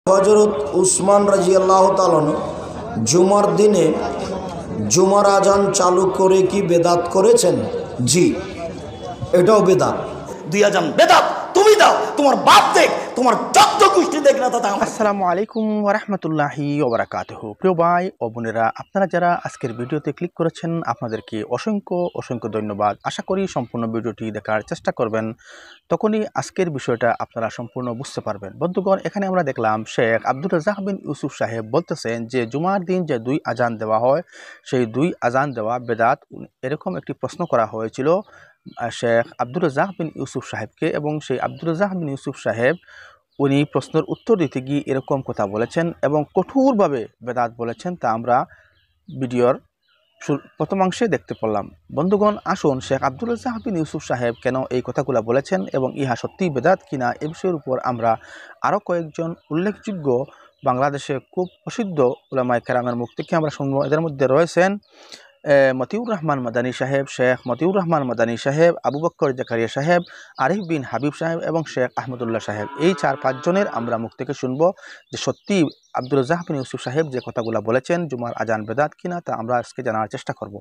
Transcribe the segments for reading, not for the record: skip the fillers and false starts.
হযরত উসমান রাদিয়াল্লাহু তাআলা জুমার দিনে জুমার আজান চালু করে কি বেদাত করেছেন? জি, এটাও বেদাত। দুই আজান বেদাত, তুমি দাও, তোমার বাপ দেখ, তোমার যত গোষ্ঠী দেখ না তাতে আমার। আসসালামু আলাইকুম ওয়া রাহমাতুল্লাহি ওয়া বারাকাতুহু। প্রিয় ভাই ও বোনেরা, আপনারা যারা আজকের ভিডিওতে ক্লিক করেছেন আপনাদেরকে অসংখ্য ধন্যবাদ। আশা করি সম্পূর্ণ ভিডিওটি দেখার চেষ্টা করবেন, তখনই আজকের বিষয়টা আপনারা সম্পূর্ণ বুঝতে পারবেন। বন্ধুগণ, এখানে আমরা দেখলাম শেখ আব্দুর রাজ্জাক বিন ইউসুফ সাহেব বলতেছেন যে জুমার দিন যে দুই আজান দেওয়া হয় সেই দুই আজান দেওয়া বেদাত। এরকম একটি প্রশ্ন করা হয়েছিল শেখ আব্দুর রাজ্জাক বিন ইউসুফ সাহেবকে, এবং সেই আব্দুর রাজ্জাক বিন ইউসুফ সাহেব উনি প্রশ্নের উত্তর দিতে গিয়ে এরকম কথা বলেছেন এবং কঠোরভাবে বেদাত বলেছেন, তা আমরা ভিডিওর প্রথমাংশে দেখতে পেলাম। বন্ধুগণ, আসুন শেখ আব্দুর রাজ্জাক বিন ইউসুফ সাহেব কেন এই কথাগুলো বলেছেন এবং ইহা সত্যিই বেদাত কিনা এ বিষয়ের উপর আমরা আরও কয়েকজন উল্লেখযোগ্য বাংলাদেশে খুব প্রসিদ্ধ উলামায়ে কেরামের মুখ থেকে আমরা শুনবো। এদের মধ্যে রয়েছেন মতিউর রহমান মাদানী সাহেব, শেখ মতিউর রহমান মাদানী সাহেব, আবু বকর জাকারিয়া সাহেব, আরিফ বিন হাবিব সাহেব এবং শেখ আহমদুল্লাহ সাহেব। এই 4-5 জনের আমরা মুখ থেকে শুনবো যে সত্যি আব্দুর রাজ্জাক বিন ইউসুফ সাহেব যে কথাগুলো বলেছেন জুমার আজান বেদাত কিনা, তা আমরা আজকে জানার চেষ্টা করব।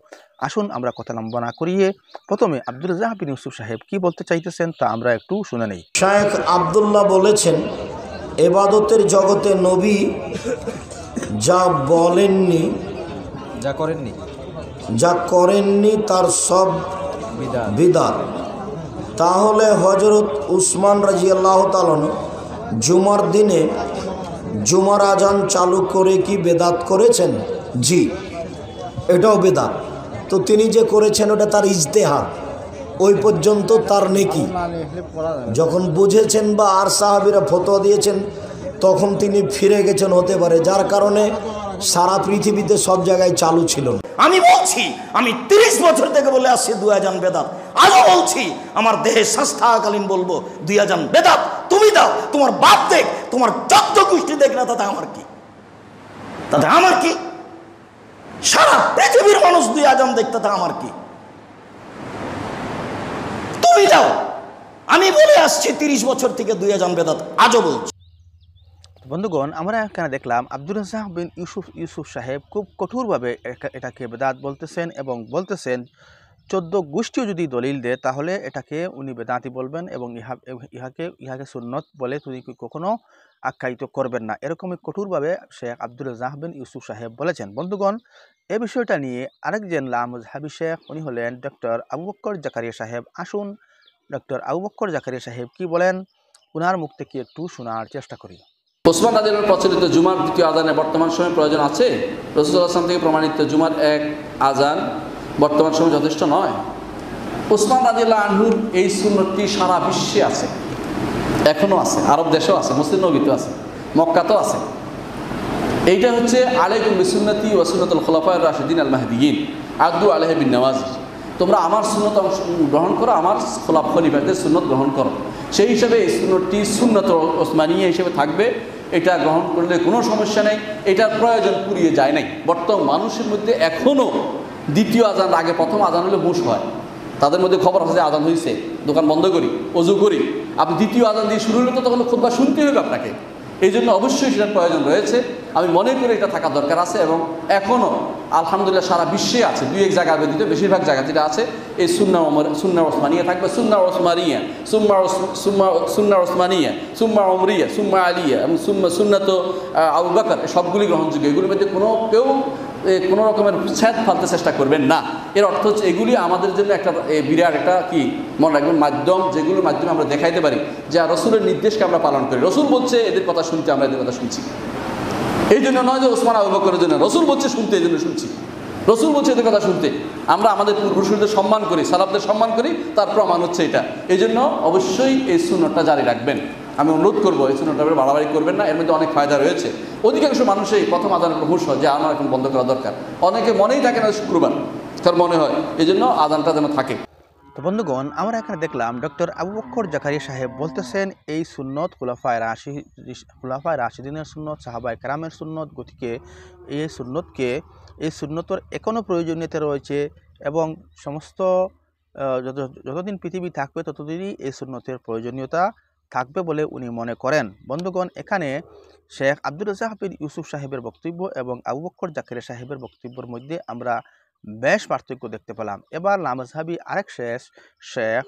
আসুন আমরা কথা লম্বা না করিয়ে প্রথমে আব্দুর রাজ্জাক বিন ইউসুফ সাহেব কি বলতে চাইতেছেন তা আমরা একটু শুনে নেই। শেখ আব্দুল্লাহ বলেছেন, ইবাদতের জগতে নবী যা বলেননি, যা করেননি তার সব বিদাত। তাহলে হযরত উসমান রাদিয়াল্লাহু তাআলা জুমার দিনে জুমার আজান চালু করে কি বেদাত করেছেন? জি, এটাও বেদাত। তো তিনি যে করেছেন ওটা তার ইজতেহাদ, ওই পর্যন্ত তার নেকি। যখন বুঝেছেন বা আর সাহাবীরা ফতোয়া দিয়েছেন তখন তিনি ফিরে গেছেন হতে পারে, যার কারণে সারা পৃথিবীতে সব জায়গায় চালু ছিল। আমি বলছি, আমি 30 বছর থেকে বলে আসছি দুই আজান বেদাত, আজও বলছি, আমার দেহে স্বাস্থ্যকালীন বলবো দুই আজান বেদাত, তুমি দাও, তোমার বাপ দেখ, তোমার যত গোষ্ঠী দেখ না তাতে আমার কি, তাতে আমার কি? সারা পৃথিবীর মানুষ দুই আজান দেখ, তাতে আমার কি? তুমি দাও। আমি বলে আসছি 30 বছর থেকে দুই আজান বেদাত, আজও বলছি। বন্ধুগণ, আমরা এখানে দেখলাম আব্দুর রাজ্জাক বিন ইউসুফ সাহেব খুব কঠোরভাবে এটাকে বেদাত বলতেছেন এবং বলতেছেন 14 গোষ্ঠীও যদি দলিল দেয় তাহলে এটাকে উনি বেদাতি বলবেন এবং ইহাকে সুন্নত বলে তিনি কখনো আখ্যায়িত করবেন না। এরকমই কঠোরভাবে শেখ আব্দুর রাজ্জাক বিন ইউসুফ সাহেব বলেছেন। বন্ধুগণ, এই বিষয়টা নিয়ে আরেকজন লামুজহাবি শেখ, উনি হলেন ডক্টর আবু বকর জাকারিয়া সাহেব। আসুন ডক্টর আবু বকর জাকারিয়া সাহেব কি বলেন উনার মুখ থেকে একটু শোনার চেষ্টা করি। ওসমান রাদিয়াল্লাহু প্রচলিত জুমার দ্বিতীয় আজানে বর্তমান সময়ে প্রয়োজন আছে? রাসূলুল্লাহ সাল্লাল্লাহু আলাইহি ওয়াসাল্লাম থেকে প্রমাণিত জুমার এক আজান বর্তমান সময়ে যথেষ্ট নয়। ওসমান রাদিয়াল্লাহু আনহুর এই সুন্নতটি সারা বিশ্বে আছে, এখনও আছে, আরব দেশেও আছে, মুসলিম নবীতেও আছে, মক্কাতেও আছে। এইটা হচ্ছে আলাইকুম বিসুন্নতি ওয়া সুন্নাতুল খুলাফায়ে রাশিদিন আল মাহদিয়িন আদু আলাইহি বিন নওয়াজির। তোমরা আমার সুন্নত গ্রহণ করো, আমার খলিফাদের সুন্নত গ্রহণ করো। সেই হিসাবে এই সুন্নতটি সুন্নত ওসমানিয়া হিসেবে থাকবে। এটা গ্রহণ করলে কোনো সমস্যা নেই, এটার প্রয়োজন পুরিয়ে যায় নাই। বর্তমান মানুষের মধ্যে এখনও দ্বিতীয় আজান আগে প্রথম আজান হলে হুঁশ হয়, তাদের মধ্যে খবর আছে যে আজান হয়েছে, দোকান বন্ধ করি, অজু করি। আপনি দ্বিতীয় আজান দিয়ে শুরু হলে তো তখন খুতবা শুনতে হবে আপনাকে। এই জন্য অবশ্যই সেটার প্রয়োজন রয়েছে। আমি মনে করি এটা থাকা দরকার আছে এবং এখনও আলহামদুলিল্লাহ সারা বিশ্বে আছে, 2-1 জায়গা ব্যতীত বেশিরভাগ জায়গা যেটা আছে এই সুন্নাহ ওসমানিয়া থাকবে। সুন্নাহ ওসমানিয়া, সুন্নাহ ওসমানিয়া, সুম্মা উমরিয়া, সুম্মা আলিয়া এবং সুন্নাত আবু বকর, সবগুলি গ্রহণযোগ্য। এগুলির মধ্যে কেউ কোনো রকমের ছেদ ফালতে চেষ্টা করবেন না। এর অর্থ হচ্ছে এগুলি আমাদের জন্য একটা বিরাট একটা কি মনে রাখবেন মাধ্যম, যেগুলোর মাধ্যমে আমরা দেখাইতে পারি যে রসুলের নির্দেশকে আমরা পালন করি। রসুল বলছে এদের কথা শুনতে, আমরা এদের কথা শুনছি। এই জন্য নয় যে ওসমান আবু বকরের জন্য, রসুল বলছে শুনতে, এই জন্য শুনছি। রসুল বলছে এদের কথা শুনতে, আমরা আমাদের পূর্বপুরুষদের সম্মান করি, সালাফদের সম্মান করি, তার প্রমাণ হচ্ছে এটা। এই জন্য অবশ্যই এই সুন্নতটা জারি রাখবেন। আমি অনুরোধ করবো এই সুন্নতটা বাড়াবাড়ি করবেন না, এর মধ্যে অনেক ফায়দা রয়েছে। অধিকাংশ মানুষই প্রথম আজানের হুঁশ হয় যে আমার এখন বন্ধ করা দরকার, অনেকে মনেই থাকে না শুক্রবার, তার মনে হয়, এই জন্য আজানটা যেন থাকে। তো বন্ধুগণ, আমরা এখানে দেখলাম ডক্টর আবু বকর জাকারিয়া সাহেব বলতেছেন এই সুন্নত খুলাফায়ে রাশিদিনের সুন্নত, সাহাবায়ে কেরামের সুন্নত, গতিকে এই সুন্নতের এখনও প্রয়োজনীয়তা রয়েছে এবং সমস্ত যতদিন পৃথিবী থাকবে ততদিনই এই সুন্নতের প্রয়োজনীয়তা থাকবে বলে উনি মনে করেন। বন্ধুগণ, এখানে শেখ আব্দুর রাজ্জাক হাফিজ ইউসুফ সাহেবের বক্তব্য এবং আবু বকর জাকির সাহেবের বক্তব্যের মধ্যে আমরা বেশ পার্থক্য দেখতে পেলাম। এবার লামাজহাবি আরেক শেখ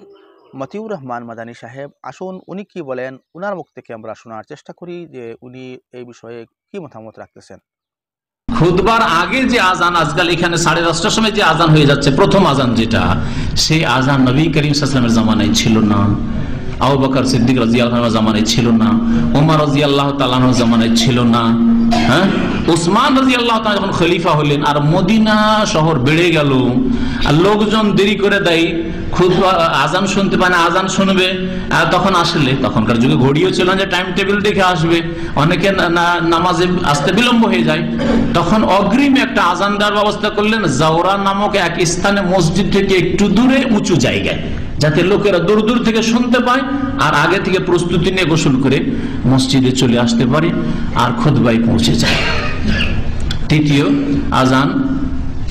মতিউর রহমান মাদানী সাহেব, আসুন উনি কি বলেন, উনার মুখ থেকে আমরা শোনার চেষ্টা করি যে উনি এই বিষয়ে কি মতামত রাখতেছেন। খুতবার আগে যে আজান আজকাল এখানে 10:30টার সময় যে আজান হয়ে যাচ্ছে, প্রথম আজান যেটা, সেই আজান নবী করিম সাল্লাল্লাহু আলাইহি ওয়াসাল্লামের জামানায় ছিল না, আবু বকর সিদ্দিক রাদিয়াল্লাহু আনহুর জামানায় ছিল না, ওমর রাদিয়াল্লাহু তাআলা আনহুর জামানায় ছিল না, হ্যাঁ, উসমান রাদিয়াল্লাহু তাআলা যখন খলিফা হলেন আর মদিনা শহর বেড়ে গেল আর লোকজন দেরি করে দেয় খুতবা আজান শুনতে পায় না, আজান শুনবে, আর তখন আসলে তখনকার যুগে ঘড়িও ছিল না যে টাইম টেবিল দেখে আসবে, অনেকে নামাজে আসতে বিলম্ব হয়ে যায়, তখন অগ্রিম একটা আজান দেওয়ার ব্যবস্থা করলেন জাওরা নামক এক স্থানে, মসজিদ থেকে একটু দূরে উঁচু জায়গায়, যাতে লোকেরা দূর দূর থেকে শুনতে পায় আর আগে থেকে প্রস্তুতি নিয়ে গোসল করে মসজিদে চলে আসতে পারে আর খুতবায় পৌঁছে যায়। তৃতীয় আজান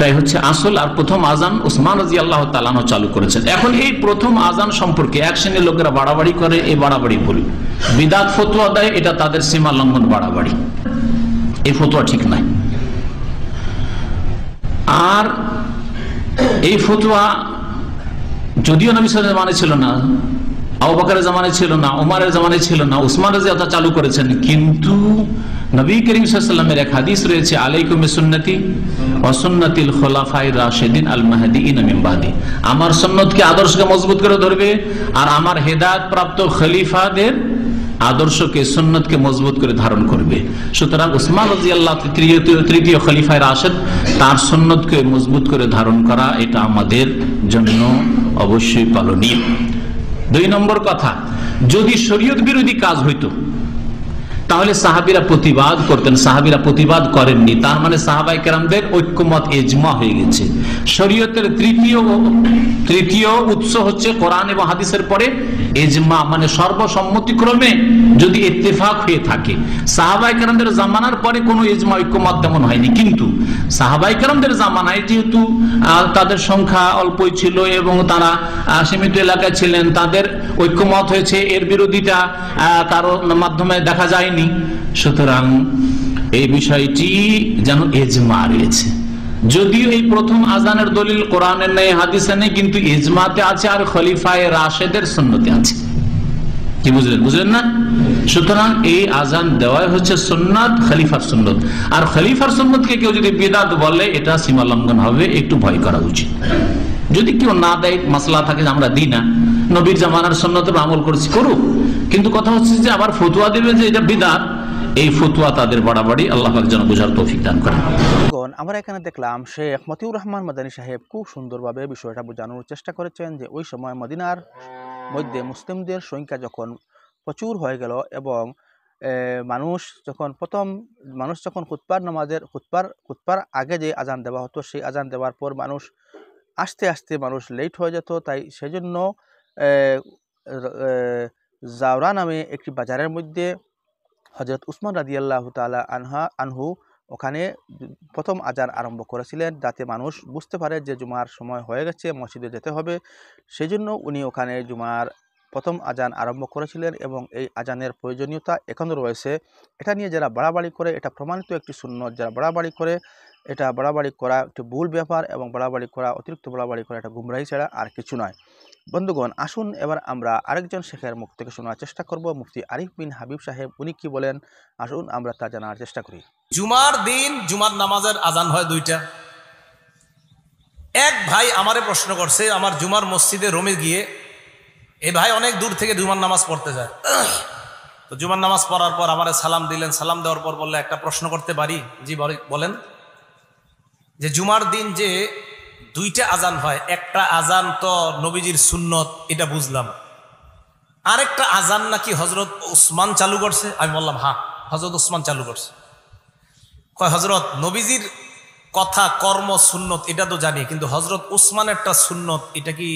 তাই হচ্ছে আসল, আর প্রথম আজান উসমান রাদিয়াল্লাহু তাআলা আনহু চালু করেছেন। এখন এই প্রথম আজান সম্পর্কে এক শ্রেণীর লোকেরা বাড়াবাড়ি করে, এই বাড়াবাড়ি ভুল, বিদআত ফতোয়া দেয়, এটা তাদের সীমা লঙ্ঘন, বাড়াবাড়ি, এই ফতোয়া ঠিক নাই। আর এই ফতোয়া যদিও নবী সাল্লাল্লাহু আলাইহি ওয়াসাল্লামের জামানায় ছিল না, আবু বকরের জামানায় ছিল না, ওমরের জামানায় ছিল না, উসমান রাদিয়াল্লাহু তাআলা চালু করেছেন, কিন্তু নবী করিম সাল্লাল্লাহু আলাইহি ওয়াসাল্লামের এক হাদিস রয়েছে, আলাইকুম বিসুন্নতি ওয়া সুন্নাতিল খুলাফায়ে রাশিদিন আল মাহদিয়িন মিন বাদি, আমার সুন্নতকে, আদর্শকে মজবুত করে ধরবে আর আমার হেদায়েত প্রাপ্ত খলিফাদের আদর্শকে, সুন্নতকে মজবুত করে ধারণ করবে। সুতরাং উসমান রাদিয়াল্লাহু তৃতীয় খলিফায়ে রাশিদ, তার সুন্নতকে মজবুত করে ধারণ করা এটা আমাদের জন্য অবশ্যই পালনীয়। 2 নম্বর কথা, যদি শরীয়ত বিরোধী কাজ হইতো তাহলে সাহাবীরা প্রতিবাদ করতেন, সাহাবীরা প্রতিবাদ করেননি, তার মানে সাহাবায়ে কেরামদের ঐক্যমত ইজমা হয়ে গেছে। শরীয়তের তৃতীয় উৎস হচ্ছে কোরআন এবং হাদিসের পরে ইজমা, মানে সর্বসম্মতিক্রমে যদি ইত্তেফাক হয়ে থাকে। সাহাবায়ে কেরামদের জামানার পরে কোনো ইজমা ঐক্যমত তেমন হয়নি, কিন্তু সাহাবায়ে কেরামদের জামানায় যেহেতু তাদের সংখ্যা অল্পই ছিল এবং তারা সীমিত এলাকায় ছিলেন, তাদের ঐক্যমত হয়েছে, এর বিরোধিতা কারো মাধ্যমে দেখা যায়নি। সুতরাং এই বিষয়টি যেন ইজমা রয়েছে, যদিও এই প্রথম আজানের দলিল কোরআনের নেই, হাদিসে নেই, কিন্তু ইজমাতে আছে আর খলিফায়ে রাশেদের সুন্নতে আছে। কি বুঝলেন না? সুতরাং এই আজান দেওয়াই হচ্ছে সুন্নাত, খলিফার সুন্নত। আর খলিফার সুন্নতকে কেউ যদি বিদআত বলে, এটা সীমা লঙ্ঘন হবে, একটু ভয় করা উচিত। যদি কেউ না দেয়, মাসলা থাকে যে আমরা দিই না, নবীর জামানার সুন্নতের আমল করেছি, করুক, কিন্তু কথা হচ্ছে যে আবার ফতোয়া দেবে যে এটা বিদআত, এই ফতোয়া তাদের বাড়াবাড়ি। আল্লাহ পাক যেন বোঝার তৌফিক দান করেন। আমরা এখানে দেখলাম শেখ মতিউর রহমান মাদানী সাহেব খুব সুন্দরভাবে বিষয়টা বোঝানোর চেষ্টা করেছেন যে ওই সময় মদিনার মধ্যে মুসলিমদের সংখ্যা যখন প্রচুর হয়ে গেল এবং মানুষ যখন খুতবার আগে যে আজান দেওয়া হতো, সেই আজান দেওয়ার পর মানুষ আস্তে আস্তে লেট হয়ে যেত। তাই সেজন্য জাওরা নামে একটি বাজারের মধ্যে হযরত উসমান রাদিয়াল্লাহু তাআলা আনহু ওখানে প্রথম আজান আরম্ভ করেছিলেন, যাতে মানুষ বুঝতে পারে যে জুমার সময় হয়ে গেছে, মসজিদে যেতে হবে। সেজন্য উনি ওখানে জুমার প্রথম আজান আরম্ভ করেছিলেন এবং এই আজানের প্রয়োজনীয়তা এখনও রয়েছে। এটা নিয়ে যারা বাড়াবাড়ি করে, এটা প্রমাণিত একটি সুন্নত, যারা বাড়াবাড়ি করে, এটা বাড়াবাড়ি করা একটি ভুল ব্যাপার এবং অতিরিক্ত বাড়াবাড়ি করা এটা গুমরাহি ছাড়া আর কিছু নয়। বন্ধুগণ, আসুন এবার আমরা আরেকজন শেখের মুখ থেকে শোনার চেষ্টা করব, মুফতি আরিফ বিন হাবিব সাহেব, উনি কি বলেন, আসুন আমরা তা জানার চেষ্টা করি। জুমার দিন জুমার নামাজের আজান হয় 2টা। এক ভাই আমারে প্রশ্ন করছে, আমার জুমার মসজিদে রোমে গিয়ে, এই ভাই অনেক দূর থেকে জুমার নামাজ পড়তে যায়, তো জুমার নামাজ পড়ার পর আমারে সালাম দিলেন, সালাম দেওয়ার পর বললে, একটা প্রশ্ন করতে পারি? জি বলেন। যে জুমার দিন যে 2টা আজান হয়, একটা আজান তো নবীজির সুন্নত, এটা বুঝলাম, আরেকটা আজান নাকি হযরত উসমান চালু করছে। আমি বললাম হ্যাঁ, হযরত উসমান চালু করছে। কয় হযরত নবীজির কথা কর্ম সুন্নত এটা তো জানি, কিন্তু হযরত উসমানেরটা সুন্নত, এটা কি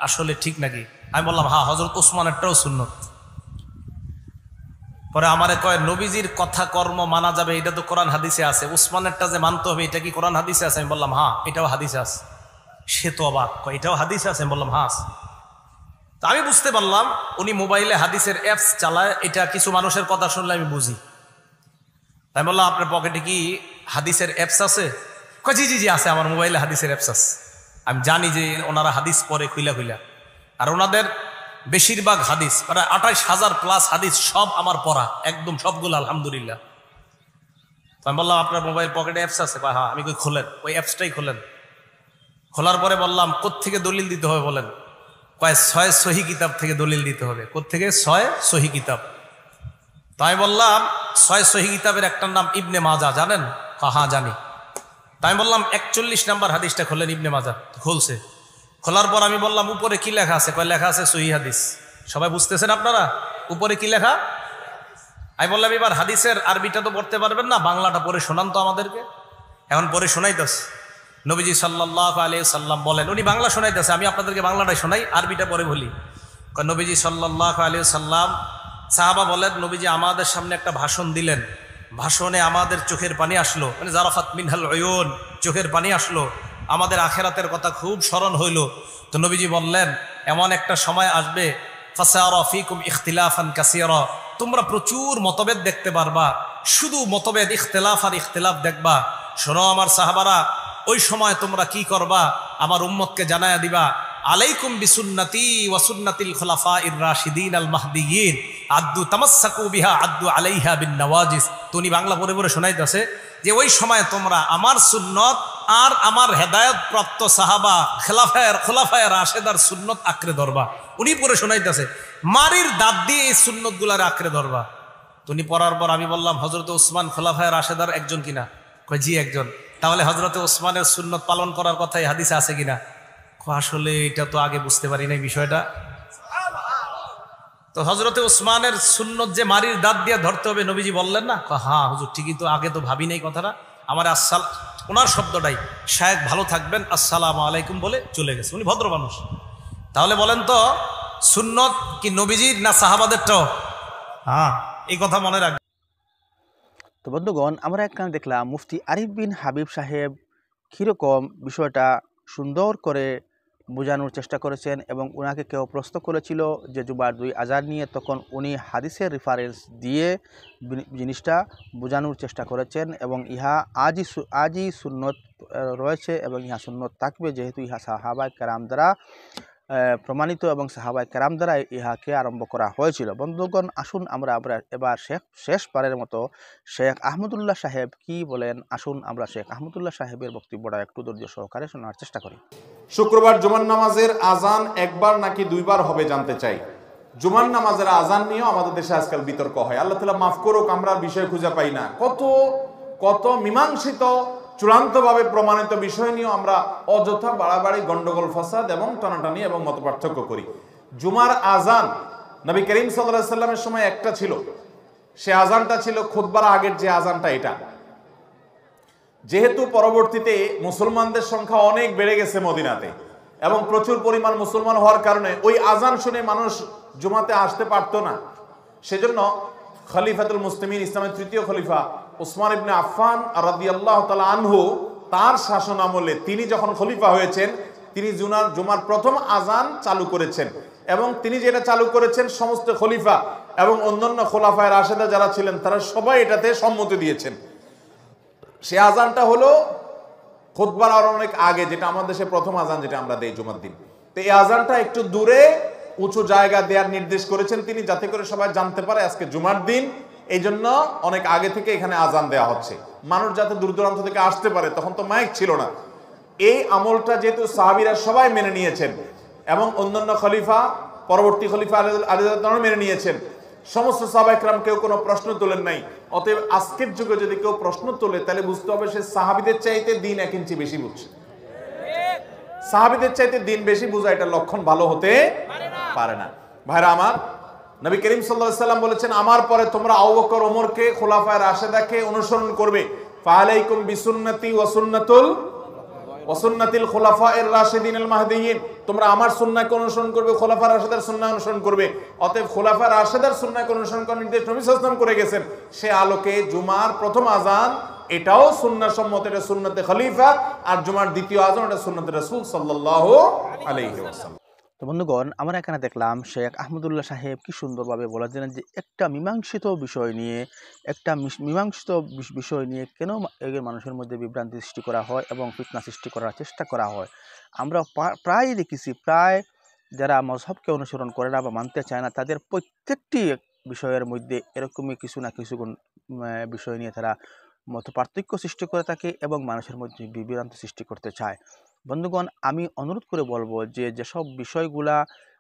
আসলে ঠিক নাকি? আমি বললাম হ্যাঁ, হযরত উসমানেরটাও সুন্নত। পরে আমারে কয়, নবীজির কথা কর্ম মানা যাবে, এটা তো কোরআন হাদিসে আছে, উসমানেরটা যে মানতে হবে, এটা কি কোরআন হাদিসে আছে? আমি বললাম হ্যাঁ, এটাও হাদিসে আছে। সে তো অবাক, কয় এটাও হাদিসে আছে? আমি বললাম হ্যাঁ। তা আমি বুঝতে পারলাম উনি মোবাইলে হাদিসের অ্যাপস চালায়, এটা কিছু মানুষের কথা শুনলে আমি বুঝি। তাই বললাম আপনার পকেটে কি হাদিসের অ্যাপস আছে? কয় জি জি জি আছে, আমার মোবাইলে হাদিসের অ্যাপস আছে। আমি জানি যে ওনারা হাদিস পড়ে খুইলা খুইলা, আর ওনাদের বেশিরভাগ হাদিস প্রায় 28,000+ হাদিস সব আমার পড়া, একদম সবগুলো আলহামদুলিল্লাহ। তো আমি বললাম আপনার মোবাইল পকেটে অ্যাপস আছে? হ্যাঁ। আমি কই খোলেন, ওই অ্যাপসটাই খোলেন। খোলার পরে বললাম কোত্থেকে দলিল দিতে হবে বলেন? কয় 6 সহি কিতাব থেকে দলিল দিতে হবে। কোত্থেকে? 6 সহি কিতাব। তাই বললাম 6 সহি কিতাবের একটার নাম ইবনে মাজা, জানেন? হ্যাঁ জানি। তাই বললাম 41 নম্বর হাদিসটা খোলেন ইবনে মাজা। খুলছে। খোলার পর আমি বললাম উপরে কি লেখা আছে? কয় লেখা আছে সহি হাদিস। সবাই বুঝতেছেন আপনারা উপরে কি লেখা? আমি বললাম এবার হাদিসের আরবিটা তো পড়তে পারবেন না, বাংলাটা পড়ে শোনান তো আমাদেরকে। এখন পরে শোনাইতেছে। নবীজি সাল্লাল্লাহু আলাইহি সাল্লাম বলেন, উনি বাংলা শোনাইতেছে, আমি আপনাদেরকে বাংলাটাই শোনাই, আরবিটা পরে বলি। নবীজি সাল্লাল্লাহু আলাইহি সাল্লাম, সাহাবা বলেন নবীজি আমাদের সামনে একটা ভাষণ দিলেন, ভাষণে আমাদের চোখের পানি আসলো, মানে জারাফাত মিনহাল উয়ুন, চোখের পানি আসলো, আমাদের আখেরাতের কথা খুব স্মরণ হইল। তো নবীজি বললেন এমন একটা সময় আসবে ফাসারা ফিকুম ইখতিলাফান কাসীরা, তোমরা প্রচুর মতভেদ দেখতে পারবা, শুধু মতভেদ, ইখতিলাফ আর ইখতিলাফ দেখবা। শোনো আমার সাহাবারা, ওই সময় তোমরা কি করবা আমার উম্মতকে জানায়া দিবা, আলাইকুম বিসুন্নতি ওয়া সুন্নাতিল খুলাফাইর রাশিদিন আল মাহদিয়িন আদ্দু তামাসসাকু বিহা আদ্দু আলাইহা বিন নওয়াজিস। তো উনি বাংলা পড়ে পড়ে শোনাইতেছে যে ওই সময় তোমরা আমার সুন্নত আর আমার হেদায়েত প্রাপ্ত সাহাবা খোলাফায়ে রাশেদার সুন্নত আঁকড়ে ধরবা। উনি পড়ে শোনাইতেছে মারির দাঁত দিয়ে এই সুন্নত গুলার আঁকড়ে ধরবা। তো উনি পড়ার পর আমি বললাম হযরত ওসমান খোলাফায়ে রাশেদার একজন কিনা? কয় জি একজন। তাহলে হযরত ওসমানের সুন্নত পালন করার কথাই হাদিসে আছে কিনা? আসলে এটা তো আগে বুঝতে পারি নাই বিষয়টা। তো হযরতে ওসমানের সুন্নত যে মারির দাঁত দিয়ে ধরতে হবে নবীজি বললেন না? হ্যাঁ হুজুর ঠিকই তো, আগে তো ভাবি নাই কথাটা। আমার ওনার শব্দটাই, শায়েখ ভালো থাকবেন, আসসালামু আলাইকুম বলে চলে গেছে। উনি ভদ্র মানুষ। তাহলে বলেন তো সুন্নত কি নবীজির না সাহাবাদেরটাও? হ্যাঁ, এই কথা মনে রাখবেন। তো বন্ধুগণ, আমরা এখানে দেখলাম মুফতি আরিফ বিন হাবিব সাহেব কীরকম বিষয়টা সুন্দর করে বোঝানোর চেষ্টা করেছেন, এবং ওনাকে কেউ প্রশ্ন করেছিল যে জুমার 2 আজান নিয়ে, তখন উনি হাদিসের রেফারেন্স দিয়ে জিনিসটা বোঝানোর চেষ্টা করেছেন, এবং ইহা আজই সুন্নত রয়েছে এবং ইহা সুন্নত থাকবে, যেহেতু ইহা সাহাবায়ে কেরাম দ্বারা প্রমাণিত এবং সাহাবায়ে কেরাম দ্বারা ইহাকে আরম্ভ করা হয়েছিল। বন্ধুগণ, আসুন আমরা এবার শেষবারের মতো শেখ আহমদুল্লাহ সাহেব কি বলেন, আসুন আমরা শেখ আহমদুল্লাহ সাহেবের বক্তব্যটা একটু ধৈর্য সহকারে শোনার চেষ্টা করি। শুক্রবার জুমার নামাজের আজান একবার নাকি 2 বার হবে জানতে চাই। জুমার নামাজের আজান নিয়েও আমাদের দেশে আজকাল বিতর্ক হয়। আল্লাহ তাআলা মাফ করুক, আমরা বিষয় খুঁজে পাই না। কত মীমাংসিত চূড়ান্তভাবে প্রমাণিত বিষয় নিয়েও আমরা অযথা বাড়াবাড়ি, গন্ডগোল, ফাসাদ এবং টানাটানি এবং মতপার্থক্য করি। জুমার আজান নবী করিম সাল্লাল্লাহু আলাইহি সাল্লামের সময় একটা ছিল, সে আজানটা ছিল খুতবার আগের যে আজানটা, এটা। যেহেতু পরবর্তীতে মুসলমানদের সংখ্যা অনেক বেড়ে গেছে মদিনাতে এবং প্রচুর পরিমাণ মুসলমান হওয়ার কারণে ওই আজান শুনে মানুষ জুমাতে আসতে পারতো না, সেজন্য খলিফাতুল মুসলিমিন, ইসলামের 3য় খলিফা উসমান ইবনে আফফান রাদিয়াল্লাহু তাআলা আনহু, তার শাসন আমলে তিনি যখন খলিফা হয়েছেন, তিনি জুমার প্রথম আজান চালু করেছেন, এবং তিনি যেটা চালু করেছেন সমস্ত খলিফা এবং অন্যান্য খোলাফায়ে রাশেদা যারা ছিলেন তারা সবাই এটাতে সম্মতি দিয়েছেন। সে আজানটা হলো খুতবার আর অনেক আগে, যেটা আমাদের দেশে প্রথম আজান যেটা আমরা দেই জুমার দিন। তো এই আজানটা একটু দূরে উঁচু জায়গা দেওয়ার নির্দেশ করেছেন তিনি, যাতে করে সবাই জানতে পারে আজকে জুমার দিন, এই জন্য অনেক আগে থেকে এখানে আজান দেওয়া হচ্ছে, মানুষ যাতে দূর দূরান্ত থেকে আসতে পারে। তখন তো মাইক ছিল না। এই আমলটা যেহেতু সাহাবীরা সবাই মেনে নিয়েছেন এবং অন্যান্য খলিফা, পরবর্তী খলিফা আলী রাদিয়াল্লাহু আনহু মেনে নিয়েছেন, সমস্ত সাহাবায়ে কেরাম কেউ কোনো প্রশ্ন তোলেন নাই। অতএব আজকের যুগে যদি কেউ প্রশ্ন তোলে তাহলে বুঝতে হবে সে সাহাবীদের চাইতে দিন 1 ইঞ্চি বেশি বুঝছে। সাহাবীদের চাইতে দিন বেশি বোঝা, এটা লক্ষণ ভালো হতে পারে না। ভাইরা আমার, নবী করিম সাল্লাল্লাহু আলাইহি সাল্লাম বলেছেন, আমার পরে তোমরা আবু বকর, ওমরকে, খোলাফায়ে রাশেদাকে অনুসরণ করবে। ফাআলাইকুম বিসুন্নতি ওয়া সুন্নাতিল খুলাফায়ের রাশিদিন আল মাহদিয়িন, তোমরা আমার সুন্নাহকে অনুসরণ করবে, খোলাফা রাশেদার সুন্নাহ অনুসরণ করবে। অতএব খোলাফা রাশেদার সুন্নাহকে অনুসরণ করার নির্দেশ নবী সাল্লাল্লাহু আলাইহি ওয়াসাল্লাম করে গেছেন। সে আলোকে জুমার প্রথম আজান এটাও সুন্নাহ সম্মত, এটা সুন্নতে খলিফা, আর জুমার দ্বিতীয় আজান এটা সুন্নতে রাসূল সাল্লাল্লাহু আলাইহি ওয়াসাল্লাম। তো বন্ধুগণ, আমরা এখানে দেখলাম শেখ আহমদুল্লাহ সাহেব কি সুন্দরভাবে বলে দিলেন যে একটা মীমাংসিত বিষয় নিয়ে কেন এর মানুষের মধ্যে বিভ্রান্তি সৃষ্টি করা হয় এবং ফিতনা সৃষ্টি করার চেষ্টা করা হয়। আমরা প্রায় দেখেছি, প্রায় যারা মজহবকে অনুসরণ করে না বা মানতে চায় না, তাদের প্রত্যেকটি বিষয়ের মধ্যে এরকমই কিছু না কিছু বিষয় নিয়ে তারা মত পার্থক্য সৃষ্টি করে থাকে এবং মানুষের মধ্যে বিভ্রান্তি সৃষ্টি করতে চায়। বন্ধুগণ, আমি অনুরোধ করে বলবো যে যেসব বিষয়গুলা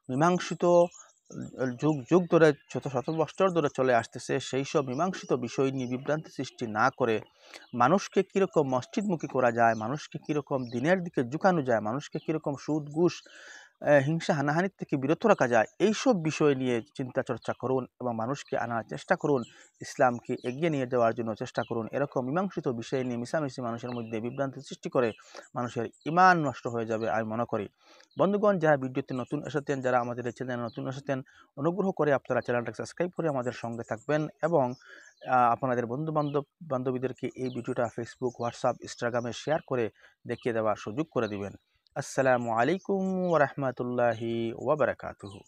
মীমাংসিত যুগ যুগ ধরে শত শত বছর ধরে চলে আসতেছে, সেই সব মীমাংসিত বিষয় নিয়ে বিভ্রান্তি সৃষ্টি না করে মানুষকে কীরকম মসজিদমুখী করা যায়, মানুষকে কীরকম দিনের দিকে ঝুঁকানো যায়, মানুষকে কীরকম সুদ ঘুষ হিংসা হানাহানির থেকে বিরত রাখা যায়, এইসব বিষয় নিয়ে চিন্তা চর্চা করুন এবং মানুষকে আনার চেষ্টা করুন, ইসলামকে এগিয়ে নিয়ে যাওয়ার জন্য চেষ্টা করুন। এরকম মীমাংসিত বিষয় নিয়ে মিশামিশি মানুষের মধ্যে বিভ্রান্তি সৃষ্টি করে মানুষের ঈমান নষ্ট হয়ে যাবে আমি মনে করি। বন্ধুগণ, যারা ভিডিওতে নতুন এসেছেন, যারা আমাদের এই চ্যানেলে নতুন এসেছেন, অনুগ্রহ করে আপনারা চ্যানেলটাকে সাবস্ক্রাইব করে আমাদের সঙ্গে থাকবেন এবং আপনাদের বান্ধবীদেরকে এই ভিডিওটা ফেসবুক, হোয়াটসঅ্যাপ, ইনস্টাগ্রামে শেয়ার করে দেখিয়ে দেওয়ার সুযোগ করে দিবেন। আসসালামু আলাইকুম ওয়া রাহমাতুল্লাহি ওয়া বারাকাতুহু।